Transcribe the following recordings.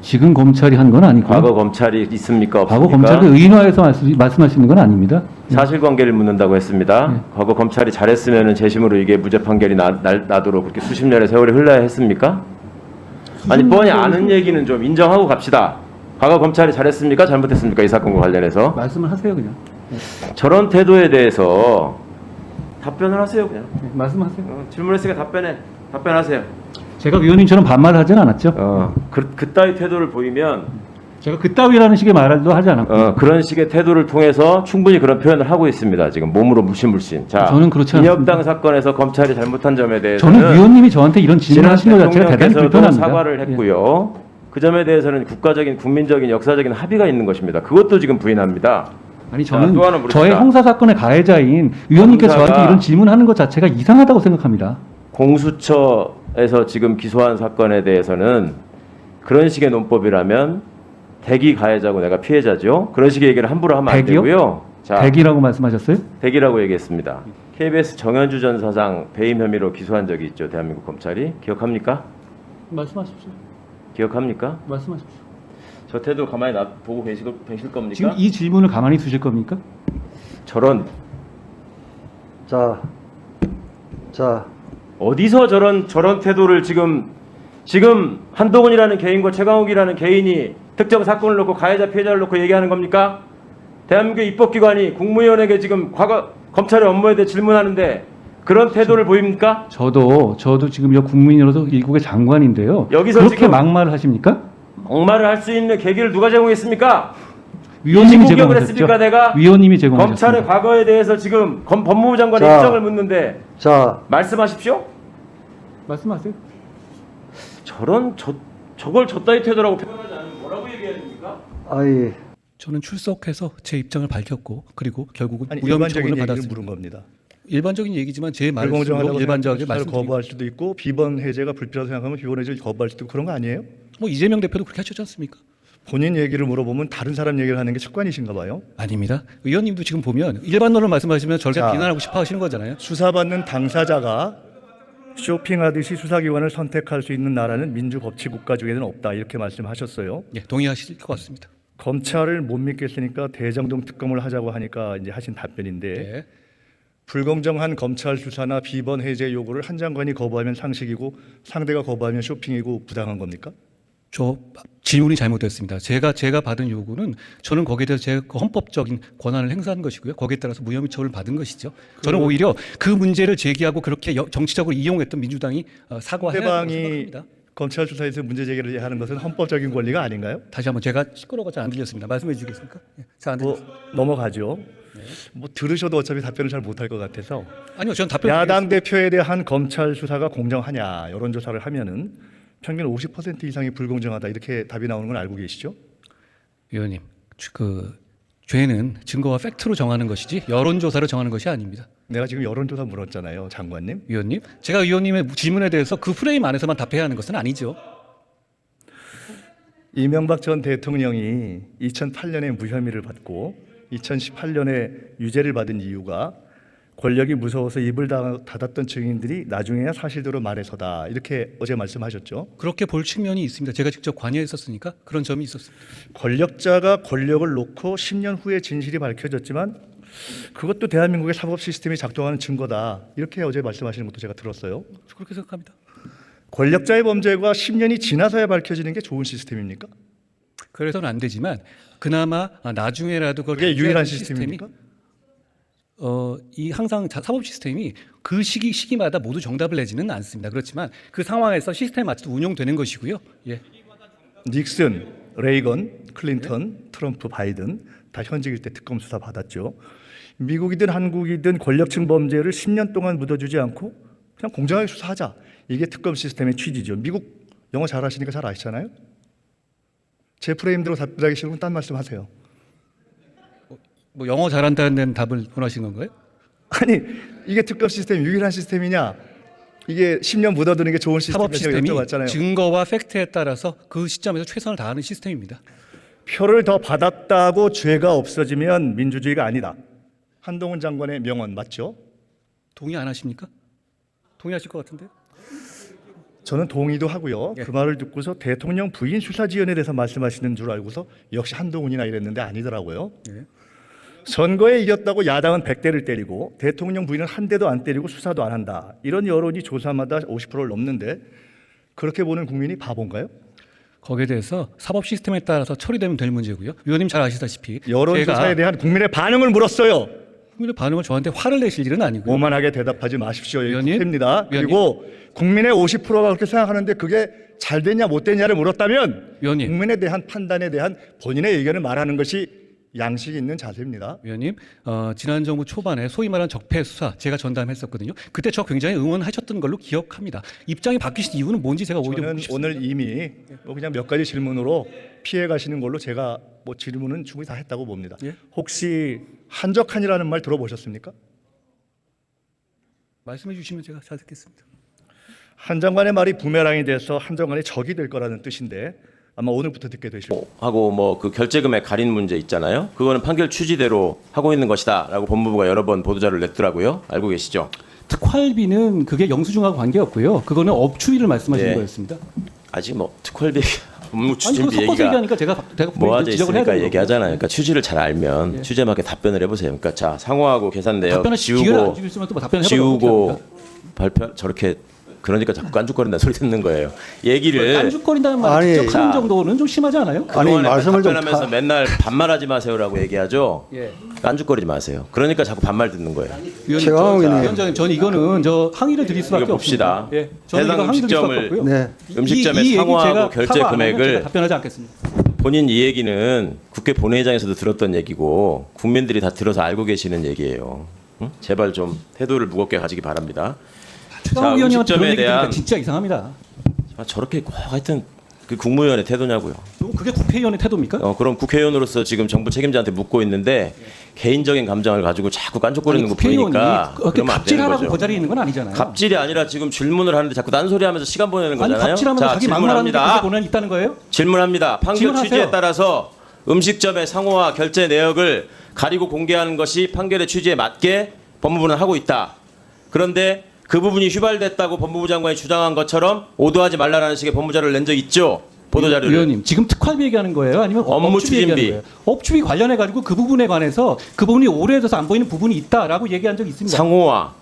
지금 검찰이 한 건 아니고요. 과거 검찰이 있습니까? 과거 없습니까? 검찰을 의인화해서 말씀하시는 건 아닙니다. 사실관계를 묻는다고 했습니다. 네. 과거 검찰이 잘했으면 재심으로 이게 무죄 판결이 나도록 그렇게 수십 년의 세월이 흘러야 했습니까? 아니 뻔히 아는 얘기는 좀 인정하고 갑시다. 과거 검찰이 잘했습니까? 잘못했습니까? 이 사건과 관련해서 말씀을 하세요 그냥. 저런 태도에 대해서 답변을 하세요 그냥. 네, 말씀하세요. 질문했으니까 답변하세요. 제가 위원님처럼 반말을 하진 않았죠. 그따위 태도를 보이면 제가 그따위라는 식의 말도 하지 않았고. 그런 식의 태도를 통해서 충분히 그런 표현을 하고 있습니다. 지금 몸으로 물씬. 자, 저는 그렇지 인혁당 않습니다. 사건에서 검찰이 잘못한 점에 대해서는 저는 위원님이 저한테 이런 질문하신 것 자체가 대단히 대통령께서도 불편합니다. 사과를 예. 했고요. 그 점에 대해서는 국가적인, 국민적인, 역사적인 합의가 있는 것입니다. 그것도 지금 부인합니다. 아니 자, 저는 또 하나 물읍시다. 저의 형사 사건의 가해자인 위원님께서 형사가- 저한테 이런 질문하는 것 자체가 이상하다고 생각합니다. 공수처에서 지금 기소한 사건에 대해서는 그런 식의 논법이라면 대기 가해자고 내가 피해자죠. 그런 식의 얘기를 함부로 하면 안 대기요? 되고요. 자, 대기라고 말씀하셨어요? 대기라고 얘기했습니다. KBS 정현주 전 사장 배임 혐의로 기소한 적이 있죠. 대한민국 검찰이. 기억합니까? 말씀하십시오. 기억합니까? 말씀하십시오. 저 태도 가만히 보고 계실 겁니까? 지금 이 질문을 가만히 두실 겁니까? 저런 자, 어디서 저런 태도를 지금 한동훈이라는 개인과 최강욱이라는 개인이 특정 사건을 놓고 가해자 피해자를 놓고 얘기하는 겁니까? 대한민국 입법기관이 국무위원에게 지금 과거 검찰의 업무에 대해 질문하는데 그런 태도를 보입니까? 저도 지금 여 국민으로서 일국의 장관인데요. 여기서 그렇게 지금- 막말을 하십니까? 막말을 할 수 있는 계기를 누가 제공했습니까? 위원님이 시국역을 제공하셨죠. 했습니까, 내가? 위원님이 제공하셨습니다. 검찰의 과거에 대해서 지금 법무부 장관의 자. 입장을 묻는데 자, 말씀하십시오. 말씀하세요. 저걸 저따위 태도라고 표현하지 않으면 뭐라고 얘기해야 됩니까? 아이, 저는 출석해서 제 입장을 밝혔고 그리고 결국은 아니 무혐의 일반적인 처분을 얘기를 받았습니다. 물은 겁니다. 일반적인 얘기지만 제 말씀으로 불공정하다고 일반적으로 수사를 말씀드리고 거부할 수도 있고 비번 해제가 불필요하다고 생각하면 비번 해제를 거부할 수도 있고 그런 거 아니에요? 뭐 이재명 대표도 그렇게 하셨지 않습니까? 본인 얘기를 물어보면 다른 사람 얘기를 하는 게 습관이신가 봐요. 아닙니다. 의원님도 지금 보면 일반론을 말씀하시면 저를 자. 비난하고 싶어 하시는 거잖아요. 수사받는 당사자가 쇼핑하듯이 수사기관을 선택할 수 있는 나라는 민주법치 국가 중에는 없다 이렇게 말씀하셨어요. 예, 동의하실 것 같습니다. 검찰을 못 믿겠으니까 대장동 특검을 하자고 하니까 이제 하신 답변인데 예. 불공정한 검찰 수사나 비번 해제 요구를 한 장관이 거부하면 상식이고 상대가 거부하면 쇼핑이고 부당한 겁니까? 저 질문이 잘못됐습니다. 제가 받은 요구는 저는 거기에 대해서 제 헌법적인 권한을 행사한 것이고요. 거기에 따라서 무혐의 처분을 받은 것이죠. 저는 오히려 그 문제를 제기하고 그렇게 정치적으로 이용했던 민주당이 사과해야 한다고 상대방이 생각합니다. 검찰 수사에서 문제 제기를 하는 것은 헌법적인 권리가 아닌가요? 다시 한번 제가 시끄러워서 잘 안 들렸습니다. 말씀해 주시겠습니까? 예, 잘 안 뭐 들렸습니다. 넘어가죠. 뭐 들으셔도 어차피 답변을 잘 못할 것 같아서 아니요, 저는 답변 야당 대표에 대한 검찰 수사가 공정하냐 여론조사를 하면은 평균 50% 이상이 불공정하다 이렇게 답이 나오는 건 알고 계시죠? 위원님, 그 죄는 증거와 팩트로 정하는 것이지 여론조사로 정하는 것이 아닙니다. 내가 지금 여론조사 물었잖아요, 장관님. 위원님, 제가 위원님의 질문에 대해서 그 프레임 안에서만 답해야 하는 것은 아니죠. 이명박 전 대통령이 2008년에 무혐의를 받고 2018년에 유죄를 받은 이유가 권력이 무서워서 입을 닫았던 증인들이 나중에야 사실대로 말해서다 이렇게 어제 말씀하셨죠. 그렇게 볼 측면이 있습니다. 제가 직접 관여했었으니까 그런 점이 있었습니다. 권력자가 권력을 놓고 10년 후에 진실이 밝혀졌지만 그것도 대한민국의 사법 시스템이 작동하는 증거다 이렇게 어제 말씀하시는 것도 제가 들었어요. 그렇게 생각합니다. 권력자의 범죄가 10년이 지나서야 밝혀지는 게 좋은 시스템입니까? 그래서는 안 되지만 그나마 나중에라도 그게 유일한 시스템입니까? 이 항상 사법 시스템이 그 시기마다 모두 정답을 내지는 않습니다. 그렇지만 그 상황에서 시스템에 맞춰 운용되는 것이고요. 예. 닉슨, 레이건, 클린턴, 트럼프, 바이든 다 현직일 때 특검 수사 받았죠. 미국이든 한국이든 권력층 범죄를 10년 동안 묻어주지 않고 그냥 공정하게 수사하자. 이게 특검 시스템의 취지죠. 미국 영어 잘하시니까 잘 아시잖아요. 제 프레임대로 답변하기 싫으면 딴 말씀하세요. 뭐 영어 잘한다는 데는 답을 원하신 건가요? 아니 이게 특검 시스템 유일한 시스템이냐? 이게 10년 묻어두는 게 좋은 사법 시스템이냐 시스템이 여쭤봤잖아요. 증거와 팩트에 따라서 그 시점에서 최선을 다하는 시스템입니다. 표를 더 받았다고 죄가 없어지면 민주주의가 아니다. 한동훈 장관의 명언 맞죠? 동의 안 하십니까? 동의하실 것 같은데요? 저는 동의도 하고요. 그 말을 듣고서 대통령 부인 수사지원에 대해서 말씀하시는 줄 알고서 역시 한동훈이나 이랬는데 아니더라고요. 선거에 이겼다고 야당은 100대를 때리고 대통령 부인은 한 대도 안 때리고 수사도 안 한다. 이런 여론이 조사마다 50%를 넘는데 그렇게 보는 국민이 바본가요? 거기에 대해서 사법 시스템에 따라서 처리되면 될 문제고요. 위원님 잘 아시다시피 여론조사에 제가 대한 국민의 반응을 물었어요. 국민의 반응을 저한테 화를 내실 일은 아니고요. 오만하게 대답하지 마십시오. 위원님, 입니다. 위원님. 그리고 국민의 50%가 그렇게 생각하는데 그게 잘 됐냐 못 됐냐를 물었다면 위원님. 국민에 대한 판단에 대한 본인의 의견을 말하는 것이 양식 있는 자세입니다. 위원님, 지난 정부 초반에 소위 말하는 적폐 수사 제가 전담했었거든요. 그때 저 굉장히 응원하셨던 걸로 기억합니다. 입장이 바뀌신 이유는 뭔지 제가 오히려 저는 묻고 싶습니다. 오늘 이미 뭐 그냥 몇 가지 질문으로 피해 가시는 걸로 제가 뭐 질문은 충분히 다 했다고 봅니다. 예? 혹시 한적한이라는 말 들어보셨습니까? 말씀해 주시면 제가 잘 듣겠습니다. 한 장관의 말이 부메랑이 돼서 한 장관이 적이 될 거라는 뜻인데 아마 오늘부터 듣게 되실 거예요. 하고 뭐 그 결제금액 가린 문제 있잖아요. 그거는 판결 취지대로 하고 있는 것이다라고 법무부가 여러 번 보도자료를 냈더라고요. 알고 계시죠? 특활비는 그게 영수증하고 관계없고요. 그거는 업추비를 말씀하시는 네. 거였습니다. 아직 뭐 특활비 업무 아니 그거 추진비 섞어서 얘기가 얘기하니까 제가 모아져 지적을 해야 있으니까 되는 얘기하잖아요. 그러니까 취지를 잘 알면 취지에 맞게 답변을 해보세요. 그러니까 자 상호하고 계산 내역 답변을 기회를 안 지우고 주겠으면 또 답변을 지우고 발표 저렇게 그러니까 자꾸 깐죽거린다는 소리 듣는 거예요. 얘기를 깐죽거린다는 말 아니, 직접 하는 자. 정도는 좀 심하지 않아요? 아니, 그동안에 말씀을 좀 답변하면서 맨날 반말하지 마세요라고 얘기하죠. 예. 깐죽거리지 마세요. 그러니까 자꾸 반말 듣는 거예요. 최강욱 의원님. 위원장님, 저는 이거는 저 항의를 드릴 수밖에 이거 봅시다. 없습니다. 예, 저는 해당 이거 항의 드릴 수밖에 음식점을 없고요. 네. 음식점의 이 얘기 상호하고 제가 결제 사과 안 하면 금액을 제가 답변하지 않겠습니다. 본인 이 얘기는 국회 본회의장에서도 들었던 얘기고 국민들이 다 들어서 알고 계시는 얘기예요. 응? 제발 좀 태도를 무겁게 가지기 바랍니다. 최강욱 의원님한테 음식점에 그런 얘기 들으니까 대한 진짜 이상합니다. 아, 저렇게 꼭 하여튼 그 국무위원의 태도냐고요. 그게 국회의원의 태도입니까? 그럼 국회의원으로서 지금 정부 책임자한테 묻고 있는데 개인적인 감정을 가지고 자꾸 깐족거리는 거 보이니까 그렇게 그러면 안 되는 갑질하라고 거죠. 그 자리에 있는 건 아니잖아요. 갑질이 아니라 지금 질문을 하는데 자꾸 딴소리하면서 시간 보내는 아니 거잖아요. 갑질하면서 자, 자기 막말하는 게 그렇게 질문합니다. 본안이 있다는 거예요? 질문합니다. 판결 질문하세요. 취지에 따라서 음식점의 상호와 결제 내역을 가리고 공개하는 것이 판결의 취지에 맞게 법무부는 하고 있다. 그런데 그 부분이 휘발됐다고 법무부 장관이 주장한 것처럼 오도하지 말라라는 식의 법무자료를 낸 적 있죠. 보도자료를. 의원님 지금 특활비 얘기하는 거예요? 아니면 업무 업추비 얘기하는 추진비. 거예요? 업추비 관련해 가지고 그 부분에 관해서 그 부분이 오래돼서 안 보이는 부분이 있다라고 얘기한 적이 있습니다. 상호와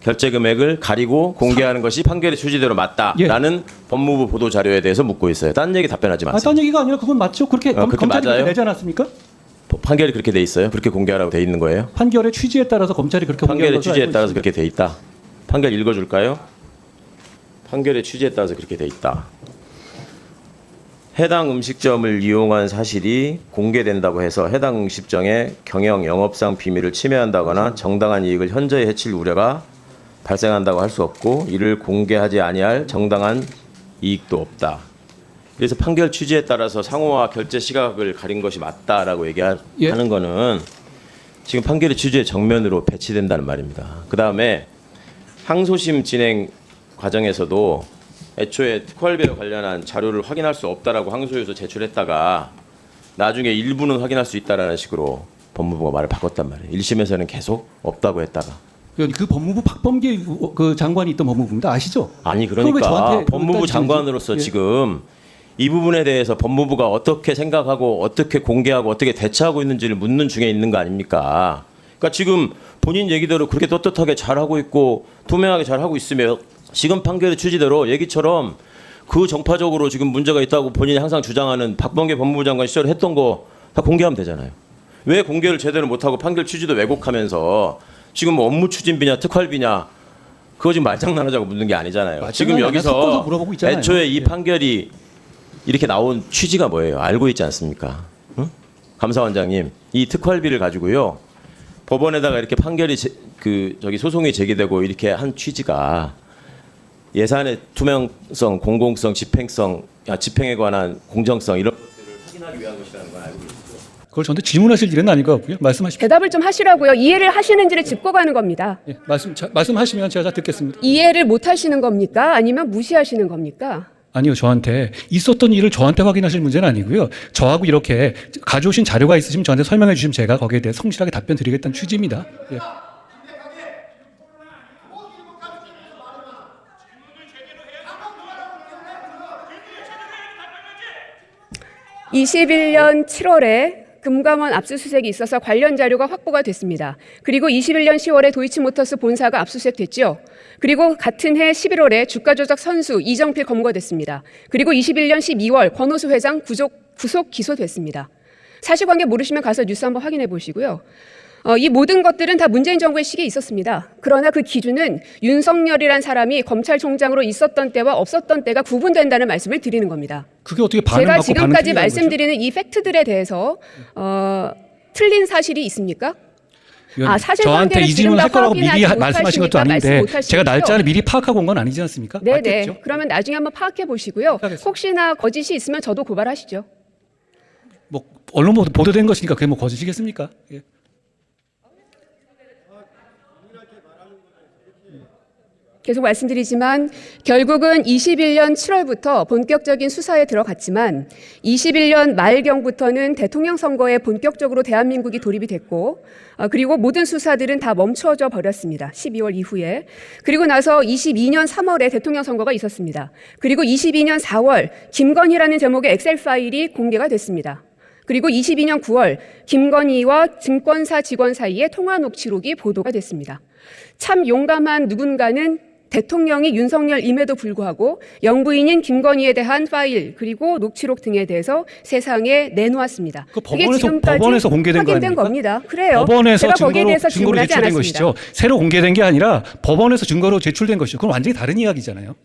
결제 금액을 가리고 공개하는 것이 판결의 취지대로 맞다라는 법무부 보도자료에 대해서 묻고 있어요. 딴 얘기 답변하지 마세요. 딴 얘기가 아니라 그건 맞죠? 그렇게 그렇게 검찰이 맞아요? 내지 않았습니까? 판결이 그렇게 돼 있어요? 그렇게 공개하라고 돼 있는 거예요? 판결의 취지에 따라서 검찰이 그렇게 공개한 판결의 것으로 취지에 알고 따라서 있습니다. 그렇게 돼 있다. 판결 읽어줄까요? 판결의 취지에 따라서 그렇게 돼 있다. 해당 음식점을 이용한 사실이 공개된다고 해서 해당 음식점의 경영 영업상 비밀을 침해한다거나 정당한 이익을 현저히 해칠 우려가 발생한다고 할 수 없고 이를 공개하지 아니할 정당한 이익도 없다. 그래서 판결 취지에 따라서 상호와 결제 시각을 가린 것이 맞다라고 얘기하는 예. 거는 지금 판결의 취지에 정면으로 배치된다는 말입니다. 그다음에 항소심 진행 과정에서도 애초에 특활비와 관련한 자료를 확인할 수 없다라고 항소유서 제출했다가 나중에 일부는 확인할 수 있다라는 식으로 법무부가 말을 바꿨단 말이에요. 1심에서는 계속 없다고 했다가. 그 법무부 박범계 그 장관이 있던 법무부입니다. 아시죠? 아니 그걸 왜 그러니까 저한테 법무부 따지는지. 장관으로서 예. 지금 이 부분에 대해서 법무부가 어떻게 생각하고 어떻게 공개하고 어떻게 대처하고 있는지를 묻는 중에 있는 거 아닙니까? 그러니까 지금 본인 얘기대로 그렇게 떳떳하게 잘하고 있고 투명하게 잘하고 있으면 지금 판결의 취지대로 얘기처럼 그 정파적으로 지금 문제가 있다고 본인이 항상 주장하는 박범계 법무부 장관 시절에 했던 거 다 공개하면 되잖아요. 왜 공개를 제대로 못하고 판결 취지도 왜곡하면서 지금 뭐 업무 추진비냐 특활비냐 그거 지금 말장난하자고 묻는 게 아니잖아요. 지금 말장난이 아니라 섞어서 여기서 물어보고 있잖아요. 애초에 이 예. 판결이 이렇게 나온 취지가 뭐예요? 알고 있지 않습니까? 응? 감사원장님, 이 특활비를 가지고요 법원에다가 이렇게 판결이 소송이 제기되고 이렇게 한 취지가 예산의 투명성, 공공성, 집행에 관한 공정성 이런 것들을 확인하기 위한 것이라는 걸 알고 있습니다. 그걸 저한테 질문하실 일은 아닌 것 같고요. 말씀하십시오. 대답을 좀 하시라고요. 이해를 하시는지를 짚고가는 겁니다. 예, 말씀하시면 제가 다 듣겠습니다. 이해를 못 하시는 겁니까? 아니면 무시하시는 겁니까? 아니요, 저한테 있었던 일을 저한테 확인하실 문제는 아니고요. 저하고 이렇게 가져오신 자료가 있으시면 저한테 설명해 주시면 제가 거기에 대해 성실하게 답변 드리겠다는 취지입니다. 예. 21년 7월에 금감원 압수수색이 있어서 관련 자료가 확보가 됐습니다. 그리고 21년 10월에 도이치모터스 본사가 압수수색됐죠. 그리고 같은 해 11월에 주가 조작 선수 이정필 검거됐습니다. 그리고 21년 12월 권오수 회장 구속 기소됐습니다. 사실관계 모르시면 가서 뉴스 한번 확인해 보시고요. 이 모든 것들은 다 문재인 정부의 시기에 있었습니다. 그러나 그 기준은 윤석열이란 사람이 검찰총장으로 있었던 때와 없었던 때가 구분된다는 말씀을 드리는 겁니다. 그게 어떻게 반응 제가 받고 지금까지 반응 틀리다는 거죠? 말씀드리는 이 팩트들에 대해서 틀린 사실이 있습니까? 위원님, 사실관계를 저한테 이 지금 질문 다 할 거라고 미리 확인하지 말씀하신 것도 못하십니까? 말씀 아닌데 못하시고요. 제가 날짜를 미리 파악하고 온 건 아니지 않습니까? 네네. 맞겠죠? 그러면 나중에 한번 파악해 보시고요. 알겠습니다. 혹시나 거짓이 있으면 저도 고발하시죠. 뭐 언론 보도된 것이니까 그게 뭐 거짓이겠습니까? 예. 계속 말씀드리지만 결국은 21년 7월부터 본격적인 수사에 들어갔지만 21년 말경부터는 대통령 선거에 본격적으로 대한민국이 돌입이 됐고 그리고 모든 수사들은 다 멈춰져 버렸습니다. 12월 이후에. 그리고 나서 22년 3월에 대통령 선거가 있었습니다. 그리고 22년 4월 김건희라는 제목의 엑셀 파일이 공개가 됐습니다. 그리고 22년 9월 김건희와 증권사 직원 사이의 통화 녹취록이 보도가 됐습니다. 참 용감한 누군가는 대통령이 윤석열임에도 불구하고 영부인인 김건희에 대한 파일 그리고 녹취록 등에 대해서 세상에 내놓았습니다. 그 그게 법원에서 지금까지 공개된 거 확인된 아닙니까? 겁니다. 그래요. 법원에서 제가 거기에 대해서 증거로 질문하지 제출된 않았습니다. 것이죠. 새로 공개된 게 아니라 법원에서 증거로 제출된 것이죠. 그건 완전히 다른 이야기잖아요.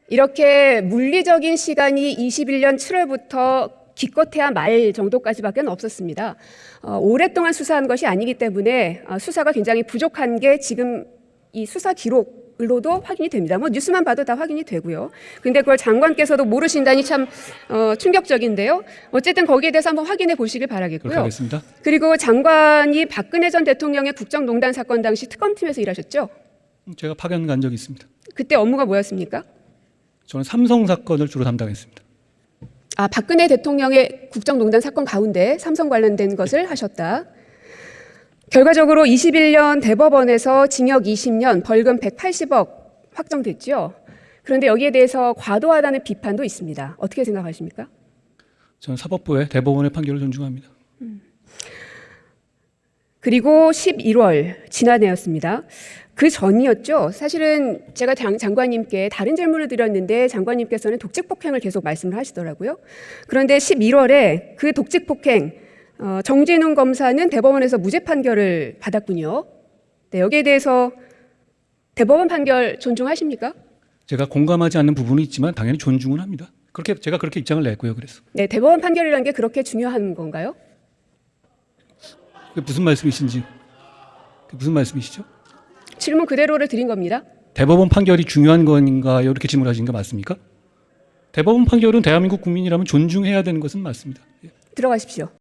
이렇게 물리적인 시간이 21년 7월부터 기껏해야 말 정도까지밖에 없었습니다. 오랫동안 수사한 것이 아니기 때문에 수사가 굉장히 부족한 게 지금 이 수사 기록으로도 확인이 됩니다. 뭐 뉴스만 봐도 다 확인이 되고요. 근데 그걸 장관께서도 모르신다니 참 충격적인데요. 어쨌든 거기에 대해서 한번 확인해 보시길 그렇게 바라겠고요. 하겠습니다. 그리고 장관이 박근혜 전 대통령의 국정농단 사건 당시 특검팀에서 일하셨죠? 제가 파견 간 적이 있습니다. 그때 업무가 뭐였습니까? 저는 삼성 사건을 주로 담당했습니다. 박근혜 대통령의 국정농단 사건 가운데 삼성 관련된 것을 하셨다. 결과적으로 21년 대법원에서 징역 20년, 벌금 180억 확정됐죠. 그런데 여기에 대해서 과도하다는 비판도 있습니다. 어떻게 생각하십니까? 저는 사법부의 대법원의 판결을 존중합니다. 그리고 11월 지난해였습니다. 그 전이었죠. 사실은 제가 장관님께 다른 질문을 드렸는데 장관님께서는 독직폭행을 계속 말씀을 하시더라고요. 그런데 11월에 그 독직폭행 정진웅 검사는 대법원에서 무죄 판결을 받았군요. 네, 여기에 대해서 대법원 판결 존중하십니까? 제가 공감하지 않는 부분이 있지만 당연히 존중은 합니다. 제가 그렇게 입장을 냈고요. 그래서 네, 대법원 판결이라는 게 그렇게 중요한 건가요? 그게 무슨 말씀이신지 무슨 말씀이시죠? 질문 그대로를 드린 겁니다. 대법원 판결이 중요한 건가요? 이렇게 질문하신 거 맞습니까? 대법원 판결은 대한민국 국민이라면 존중해야 되는 것은 맞습니다. 예. 들어가십시오.